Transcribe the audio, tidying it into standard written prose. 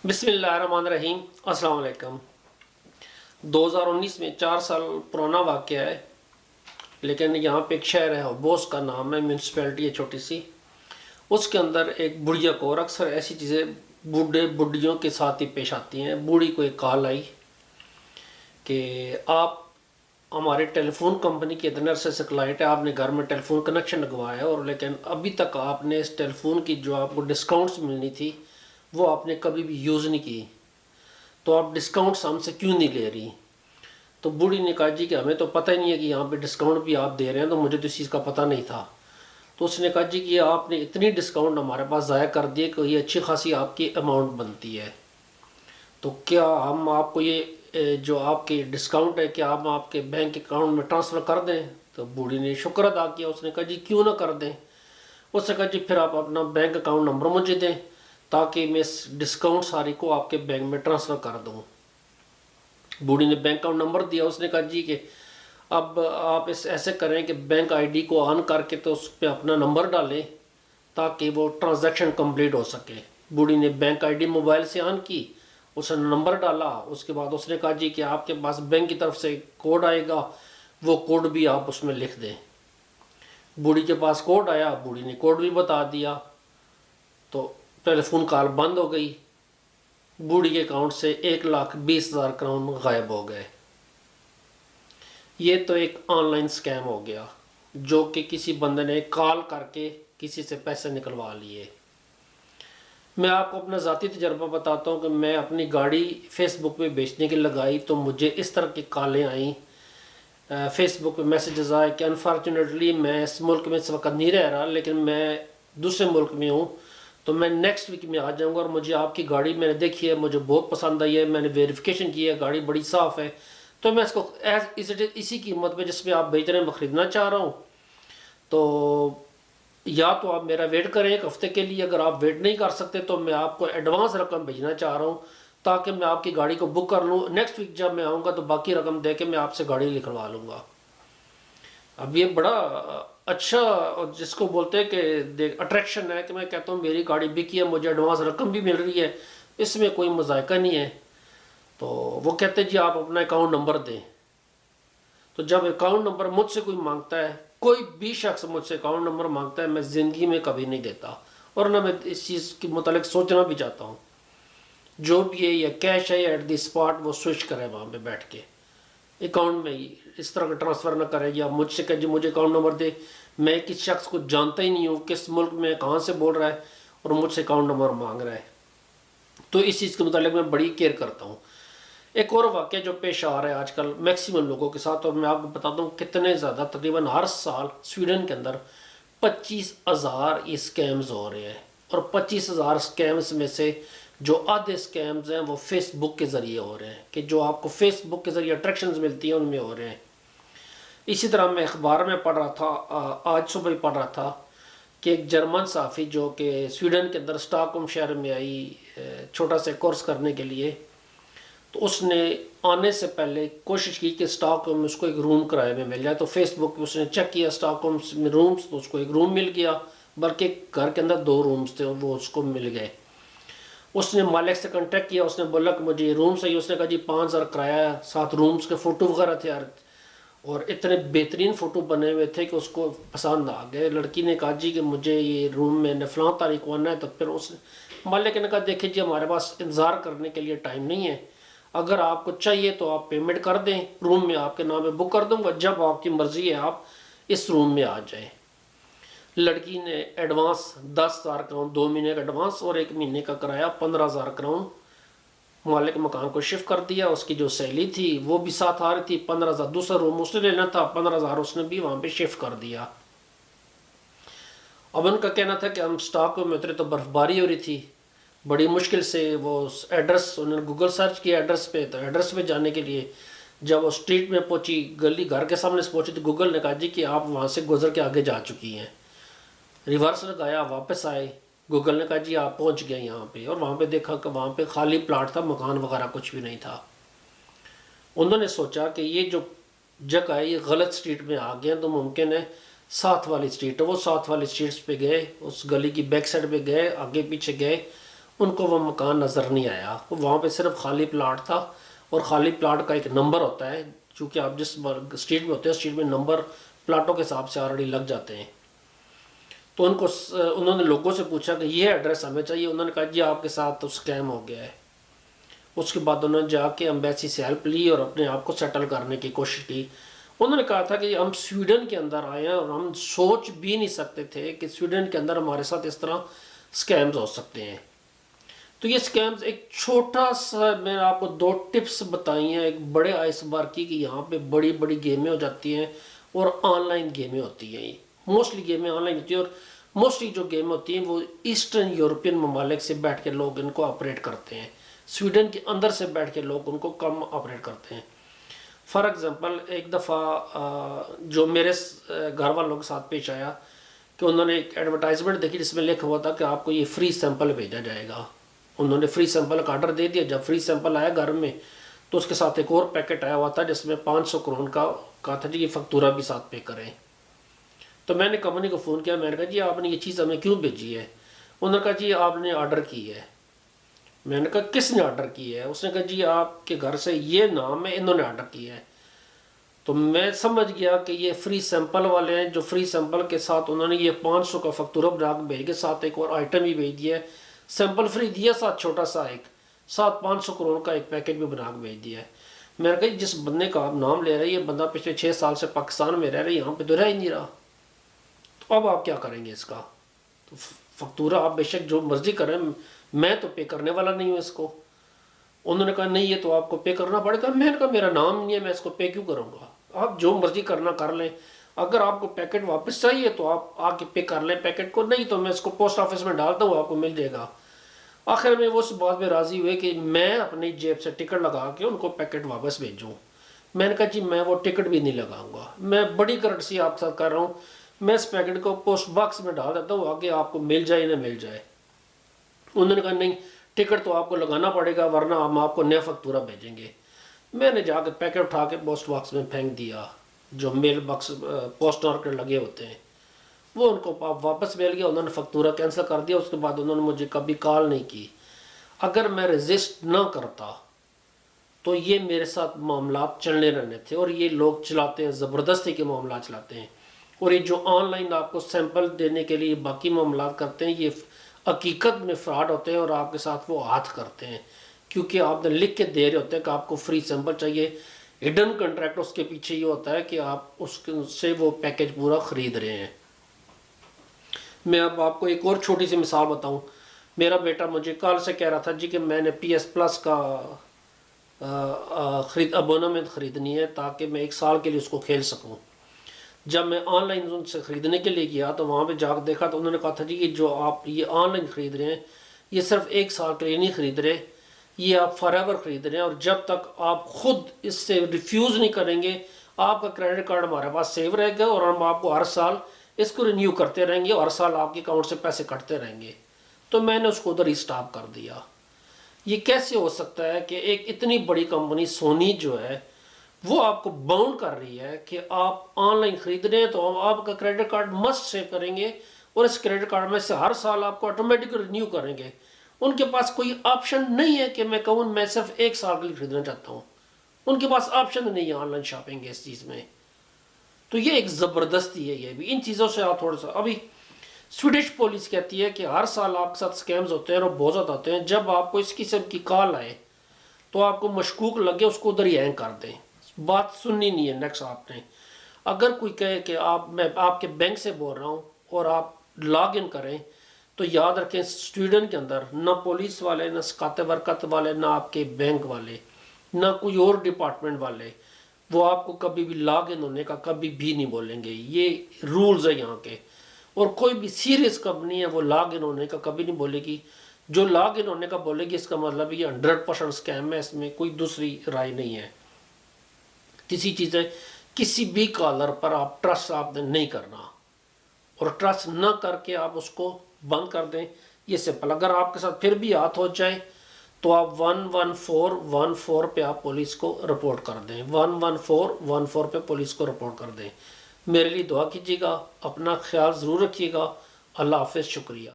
بسم اللہ الرحمن الرحیم۔ السلام علیکم۔ 2019 میں 4 سال پرانا واقعہ ہے، لیکن یہاں پہ ایک شہر ہے بوس کا نام ہے، میونسپیلٹی ہے چھوٹی سی۔ اس کے اندر ایک بڑھیا کو، اور اکثر ایسی چیزیں بوڑھے بڈھیوں کے ساتھ ہی پیش آتی ہیں۔ بوڑھی کو ایک کال آئی کہ آپ ہمارے ٹیلی فون کمپنی کے اتنے عرصے سے کلائنٹ ہے، آپ نے گھر میں ٹیلی فون کنیکشن لگوایا ہے، اور لیکن ابھی تک آپ نے اس ٹیلی فون کی جو آپ کو ڈسکاؤنٹس ملنی تھی وہ آپ نے کبھی بھی یوز نہیں کی، تو آپ ڈسکاؤنٹس ہم سے کیوں نہیں لے رہی؟ تو بوڑھی نے کہا جی کہ ہمیں تو پتہ ہی نہیں ہے کہ یہاں پہ ڈسکاؤنٹ بھی آپ دے رہے ہیں، تو مجھے تو اس چیز کا پتہ نہیں تھا۔ تو اس نے کہا جی کہ آپ نے اتنی ڈسکاؤنٹ ہمارے پاس ضائع کر دیے کہ یہ اچھی خاصی آپ کی اماؤنٹ بنتی ہے، تو کیا ہم آپ کو یہ جو آپ کی ڈسکاؤنٹ ہے کیا ہم آپ کے بینک اکاؤنٹ میں ٹرانسفر کر دیں؟ تو بوڑھی نے شکر ادا کیا، اس نے کہا جی کیوں نہ کر دیں۔ اس نے کہا جی پھر آپ اپنا بینک اکاؤنٹ نمبر مجھے دیں تاکہ میں اس ڈسکاؤنٹ ساری کو آپ کے بینک میں ٹرانسفر کر دوں۔ بوڑھی نے بینک اکاؤنٹ نمبر دیا۔ اس نے کہا جی کہ اب آپ ایسے کریں کہ بینک آئی ڈی کو آن کر کے تو اس پہ اپنا نمبر ڈالیں تاکہ وہ ٹرانزیکشن کمپلیٹ ہو سکے۔ بوڑھی نے بینک آئی ڈی موبائل سے آن کی، اس نے نمبر ڈالا، اس کے بعد اس نے کہا جی کہ آپ کے پاس بینک کی طرف سے کوڈ آئے گا، وہ کوڈ بھی آپ اس میں لکھ دیں۔ بوڑھی کے پاس کوڈ آیا، بوڑھی نے کوڈ بھی بتا دیا، تو ٹیلی فون کال بند ہو گئی۔ بوڑھی کے اکاؤنٹ سے 1,20,000 کرون غائب ہو گئے۔ یہ تو ایک آن لائن سکیم ہو گیا جو کہ کسی بندے نے کال کر کے کسی سے پیسے نکلوا لیے۔ میں آپ کو اپنا ذاتی تجربہ بتاتا ہوں کہ میں اپنی گاڑی فیس بک پہ بیچنے کی لگائی تو مجھے اس طرح کی کالیں آئیں، فیس بک پہ میسیجز آئے کہ انفارچونیٹلی میں اس ملک میں اس وقت نہیں رہ رہا، لیکن میں دوسرے ملک میں ہوں، تو میں نیکسٹ ویک میں آ جاؤں گا، اور مجھے آپ کی گاڑی میں نے دیکھی ہے، مجھے بہت پسند آئی ہے، میں نے ویریفیکیشن کی ہے، گاڑی بڑی صاف ہے، تو میں اس کو اسی قیمت پہ جس پہ آپ بیچ رہے ہیں میں خریدنا چاہ رہا ہوں۔ تو یا تو آپ میرا ویٹ کریں ایک ہفتے کے لیے، اگر آپ ویٹ نہیں کر سکتے تو میں آپ کو ایڈوانس رقم بھیجنا چاہ رہا ہوں تاکہ میں آپ کی گاڑی کو بک کر لوں، نیکسٹ ویک جب میں آؤں گا تو باقی رقم دے کے میں آپ سے گاڑی لکھوا لوں گا۔ اب یہ بڑا اچھا جس کو بولتے ہیں کہ اٹریکشن ہے کہ میں کہتا ہوں میری گاڑی بکی ہے، مجھے ایڈوانس رقم بھی مل رہی ہے، اس میں کوئی مذائقہ نہیں ہے۔ تو وہ کہتے ہیں جی آپ اپنا اکاؤنٹ نمبر دیں، تو جب اکاؤنٹ نمبر مجھ سے کوئی مانگتا ہے، کوئی بھی شخص مجھ سے اکاؤنٹ نمبر مانگتا ہے، میں زندگی میں کبھی نہیں دیتا، اور نہ میں اس چیز کے متعلق سوچنا بھی چاہتا ہوں۔ جو بھی ہے یا کیش ہے یا ایٹ دی اسپاٹ وہ سوئچ کرے وہاں پہ بیٹھ کے، اکاؤنٹ میں اس طرح کا ٹرانسفر نہ کرے، یا مجھ سے کہ جی مجھے اکاؤنٹ نمبر دے، میں کس شخص کو جانتا ہی نہیں ہوں، کس ملک میں کہاں سے بول رہا ہے اور مجھ سے اکاؤنٹ نمبر مانگ رہا ہے، تو اس چیز کے متعلق میں بڑی کیئر کرتا ہوں۔ ایک اور واقعہ جو پیش آ رہا ہے آج کل میکسیمم لوگوں کے ساتھ، اور میں آپ کو بتاتا ہوں کتنے زیادہ، تقریباً ہر سال سویڈن کے اندر 25,000 اسکیمز ہو رہے ہیں، اور 25,000 اسکیمز میں سے جو آدھے اسکیمز ہیں وہ فیس بک کے ذریعے ہو رہے ہیں، کہ جو آپ کو فیس بک کے ذریعے اٹریکشنز ملتی ہیں ان میں ہو رہے ہیں۔ اسی طرح میں اخبار میں پڑھ رہا تھا، آج صبح ہی پڑھ رہا تھا کہ ایک جرمن صحافی جو کہ سویڈن کے اندر اسٹاک ہوم شہر میں آئی چھوٹا سا کورس کرنے کے لیے، تو اس نے آنے سے پہلے کوشش کی کہ اسٹاک ہوم میں اس کو ایک روم کرائے میں مل جائے، تو فیس بک پہ اس نے چیک کیا اسٹاک ہوم میں رومز، تو اس کو ایک روم مل گیا، بلکہ گھر کے اندر 2 رومز تھے وہ اس کو مل گئے۔ اس نے مالک سے کنٹیکٹ کیا، اس نے بولا کہ مجھے یہ روم چاہیے، اس نے کہا جی 5,000 کرایہ ہے، 7 رومز کے فوٹو وغیرہ تھے یار، اور اتنے بہترین فوٹو بنے ہوئے تھے کہ اس کو پسند آ گئے۔ لڑکی نے کہا جی کہ مجھے یہ روم میں نے فلاں تاریخ کو آنا ہے، تو پھر اس مالک نے کہا دیکھیں جی ہمارے پاس انتظار کرنے کے لیے ٹائم نہیں ہے، اگر آپ کو چاہیے تو آپ پیمنٹ کر دیں، روم میں آپ کے نام پہ بک کر دوں گا، جب آپ کی مرضی ہے آپ اس روم میں آ جائیں۔ لڑکی نے ایڈوانس 10,000 کرون، 2 مہینے کا ایڈوانس اور 1 مہینے کا کرایہ 15,000 کرون مالک مکان کو شفٹ کر دیا۔ اس کی جو سہیلی تھی وہ بھی ساتھ آ رہی تھی، 15,000 دوسرا روم اس نے لینا تھا، 15,000 اس نے بھی وہاں پہ شفٹ کر دیا۔ اب ان کا کہنا تھا کہ ہم اسٹاک میں اترے تو برف باری ہو رہی تھی، بڑی مشکل سے وہ ایڈریس انہوں نے گوگل سرچ کیا ایڈریس پہ، تو ایڈریس پہ جانے کے لیے جب وہ اسٹریٹ میں پہنچی، گلی گھر کے سامنے سے پہنچی، تو گوگل نے کہا جی کہ آپ وہاں سے گزر کے آگے جا چکی ہیں۔ ریورس لگایا، واپس آئے، گوگل نے کہا جی آپ پہنچ گئے یہاں پہ، اور وہاں پہ دیکھا کہ وہاں پہ خالی پلاٹ تھا، مکان وغیرہ کچھ بھی نہیں تھا۔ انہوں نے سوچا کہ یہ جو جگہ ہے یہ غلط سٹریٹ میں آ گئے ہیں، تو ممکن ہے ساتھ والی سٹریٹ ہے، وہ ساتھ والی سٹریٹس پہ گئے، اس گلی کی بیک سائڈ پہ گئے، آگے پیچھے گئے، ان کو وہ مکان نظر نہیں آیا، وہاں پہ صرف خالی پلاٹ تھا، اور خالی پلاٹ کا ایک نمبر ہوتا ہے، چونکہ آپ جس اسٹریٹ میں ہوتے ہیں اسٹریٹ میں نمبر پلاٹوں کے حساب سے آلریڈی لگ جاتے ہیں۔ تو انہوں نے لوگوں سے پوچھا کہ یہ ایڈریس ہمیں چاہیے، انہوں نے کہا جی آپ کے ساتھ تو اسکیم ہو گیا ہے۔ اس کے بعد انہوں نے جا کے امبیسی سے ہیلپ لی اور اپنے آپ کو سیٹل کرنے کی کوشش کی۔ انہوں نے کہا تھا کہ ہم سویڈن کے اندر آئے ہیں اور ہم سوچ بھی نہیں سکتے تھے کہ سویڈن کے اندر ہمارے ساتھ اس طرح سکیمز ہو سکتے ہیں۔ تو یہ سکیمز ایک چھوٹا سا، میں نے آپ کو 2 ٹپس بتائی ہیں ایک بڑے آئس بار کی، کہ یہاں پہ بڑی بڑی گیمیں ہو جاتی ہیں اور آن لائن گیمیں ہوتی ہیں۔ موسٹلی گیمیں آن لائن ہوتی ہیں، اور موسٹلی جو گیمیں ہوتی ہیں وہ ایسٹرن یورپین ممالک سے بیٹھ کے لوگ ان کو آپریٹ کرتے ہیں، سویڈن کے اندر سے بیٹھ کے لوگ ان کو کم آپریٹ کرتے ہیں۔ فار ایگزامپل ایک دفعہ جو میرے گھر والوں کے ساتھ پیش آیا کہ انہوں نے ایک ایڈورٹائزمنٹ دیکھی جس میں لکھا ہوا تھا کہ آپ کو یہ فری سیمپل بھیجا جائے گا۔ انہوں نے فری سیمپل کا آرڈر دے دیا۔ جب فری سیمپل آیا گھر میں تو اس کے ساتھ ایک اور پیکٹ آیا ہوا تھا جس میں 500 کرون کا کہا تھا جی یہ فکتورہ بھی ساتھ پے کریں۔ تو میں نے کمپنی کو فون کیا، میں نے کہا جی آپ نے یہ چیز ہمیں کیوں بھیجی ہے؟ انہوں نے کہا جی آپ نے آرڈر کی ہے۔ میں نے کہا کس نے آرڈر کی ہے؟ اس نے کہا جی آپ کے گھر سے یہ نام ہے، انہوں نے آرڈر کیا ہے۔ تو میں سمجھ گیا کہ یہ فری سیمپل والے ہیں، جو فری سیمپل کے ساتھ انہوں نے یہ 500 کا فکتورہ بنا کے بھیج کے ساتھ ایک اور آئٹم بھی بھیج دیا ہے، سیمپل فری دیا، ساتھ چھوٹا سا ایک ساتھ 500 کرون کا ایک پیکٹ بھی بنا کے بھیج دیا ہے۔ میں نے کہا جس بندے کا آپ نام لے رہے ہیں یہ بندہ پچھلے 6 سال سے پاکستان میں رہ رہا ہے، یہاں پہ تو رہ ہی نہیں رہا، تو اب آپ کیا کریں گے اس کا؟ تو فکتورہ آپ بے شک جو مرضی کریں، میں تو پے کرنے والا نہیں ہوں اس کو۔ انہوں نے کہا نہیں یہ تو آپ کو پے کرنا پڑے گا۔ میں نے کہا میرا نام نہیں ہے، میں اس کو پے کیوں کروں گا؟ آپ جو مرضی کرنا کر لیں، اگر آپ کو پیکٹ واپس چاہیے تو آپ آ کے پے کر لیں پیکٹ کو، نہیں تو میں اس کو پوسٹ آفس میں ڈالتا ہوں، آپ کو مل جائے گا۔ آخر میں وہ اس بات میں راضی ہوئے کہ میں اپنی جیب سے ٹکٹ لگا کے ان کو پیکٹ واپس بھیجوں۔ میں نے کہا جی میں وہ ٹکٹ بھی نہیں لگاؤں گا، میں بڑی کرٹسی آپ کے ساتھ کر رہا ہوں، میں اس پیکٹ کو پوسٹ باکس میں ڈال دیتا ہوں، آگے آپ کو مل جائے نہ مل جائے۔ انہوں نے کہا نہیں ٹکٹ تو آپ کو لگانا پڑے گا ورنہ ہم آپ کو نیا فکتورہ بھیجیں گے۔ میں نے جا کے پیکٹ اٹھا کے پوسٹ باکس میں پھینک دیا، جو میل باکس پوسٹ مارکر لگے ہوتے ہیں، وہ ان کو واپس مل گیا۔ انہوں نے فکتورہ کینسل کر دیا۔ اس کے بعد انہوں نے مجھے کبھی کال نہیں کی۔ اگر میں رجسٹ نہ کرتا تو یہ میرے ساتھ معاملات چلنے رہنے تھے، اور یہ لوگ چلاتے ہیں، زبردستی کے معاملات چلاتے ہیں، اور یہ جو آن لائن آپ کو سیمپل دینے کے لیے باقی معاملات کرتے ہیں یہ حقیقت میں فراڈ ہوتے ہیں، اور آپ کے ساتھ وہ ہاتھ کرتے ہیں، کیونکہ آپ نے لکھ کے دے رہے ہوتے ہیں کہ آپ کو فری سیمپل چاہیے۔ ہڈن کنٹریکٹ اس کے پیچھے یہ ہوتا ہے کہ آپ اس سے وہ پیکج پورا خرید رہے ہیں۔ میں اب آپ کو ایک اور چھوٹی سی مثال بتاؤں۔ میرا بیٹا مجھے کال سے کہہ رہا تھا جی کہ میں نے پی ایس پلس کا ابونمنٹ خریدنی ہے تاکہ میں 1 سال کے لیے اس کو کھیل سکوں۔ جب میں آن لائن ان سے خریدنے کے لیے گیا تو وہاں پہ جا کے دیکھا تو انہوں نے کہا تھا جی کہ جو آپ یہ آن لائن خرید رہے ہیں یہ صرف 1 سال کے لیے نہیں خرید رہے، یہ آپ فار ایور خرید رہے ہیں، اور جب تک آپ خود اس سے ریفیوز نہیں کریں گے آپ کا کریڈٹ کارڈ ہمارے پاس سیو رہے گا، اور ہم آپ کو ہر سال اس کو رینیو کرتے رہیں گے، اور ہر سال آپ کے اکاؤنٹ سے پیسے کٹتے رہیں گے۔ تو میں نے اس کو ادھر ہی اسٹاپ کر دیا۔ یہ کیسے ہو سکتا ہے کہ ایک اتنی بڑی کمپنی سونی جو ہے وہ آپ کو باؤنڈ کر رہی ہے کہ آپ آن لائن خرید رہے ہیں تو ہم آپ کا کریڈٹ کارڈ مسٹ سیو کریں گے، اور اس کریڈٹ کارڈ میں سے ہر سال آپ کو آٹومیٹک رینیو کریں گے۔ ان کے پاس کوئی آپشن نہیں ہے کہ میں کہوں میں صرف 1 سال کے لیے خریدنا چاہتا ہوں، ان کے پاس آپشن نہیں ہے آن لائن شاپنگ کے اس چیز میں۔ تو یہ ایک زبردستی ہے، یہ بھی ان چیزوں سے آپ تھوڑا سا ابھی سویڈش پولیس کہتی ہے کہ ہر سال آپ کے ساتھ سکیمز ہوتے ہیں اور بہت زیادہ ہوتے ہیں، جب آپ کو اس قسم کی کال آئے تو آپ کو مشکوک لگے اس کو ادھر ہی ہینگ کر دیں، بات سننی نہیں ہے نیکسٹ آپ نے۔ اگر کوئی کہے کہ میں آپ کے بینک سے بول رہا ہوں اور آپ لاگ ان کریں تو یاد رکھیں سویڈن کے اندر نہ پولیس والے، نہ ثقافت برکت والے، نہ آپ کے بینک والے، نہ کوئی اور ڈپارٹمنٹ والے وہ آپ کو کبھی بھی لاگ ان ہونے کا کبھی بھی نہیں بولیں گے۔ یہ رولز ہے یہاں کے، اور کوئی بھی سیریس کمپنی ہے وہ لاگ ان ہونے کا کبھی نہیں بولے گی۔ جو لاگ ان ہونے کا بولے گی اس کا مطلب یہ 100% اسکیم ہے، اس میں کوئی دوسری رائے نہیں ہے۔ کسی چیزیں کسی بھی کالر پر آپ ٹرسٹ آپ نے نہیں کرنا، اور ٹرسٹ نہ کر کے آپ اس کو بند کر دیں، یہ سمپل۔ اگر آپ کے ساتھ پھر بھی ہاتھ ہو جائے تو آپ 11414 پہ آپ پولیس کو رپورٹ کر دیں، 11414 پہ پولیس کو رپورٹ کر دیں۔ میرے لیے دعا کیجیے گا، اپنا خیال ضرور رکھیے گا۔ اللہ حافظ، شکریہ۔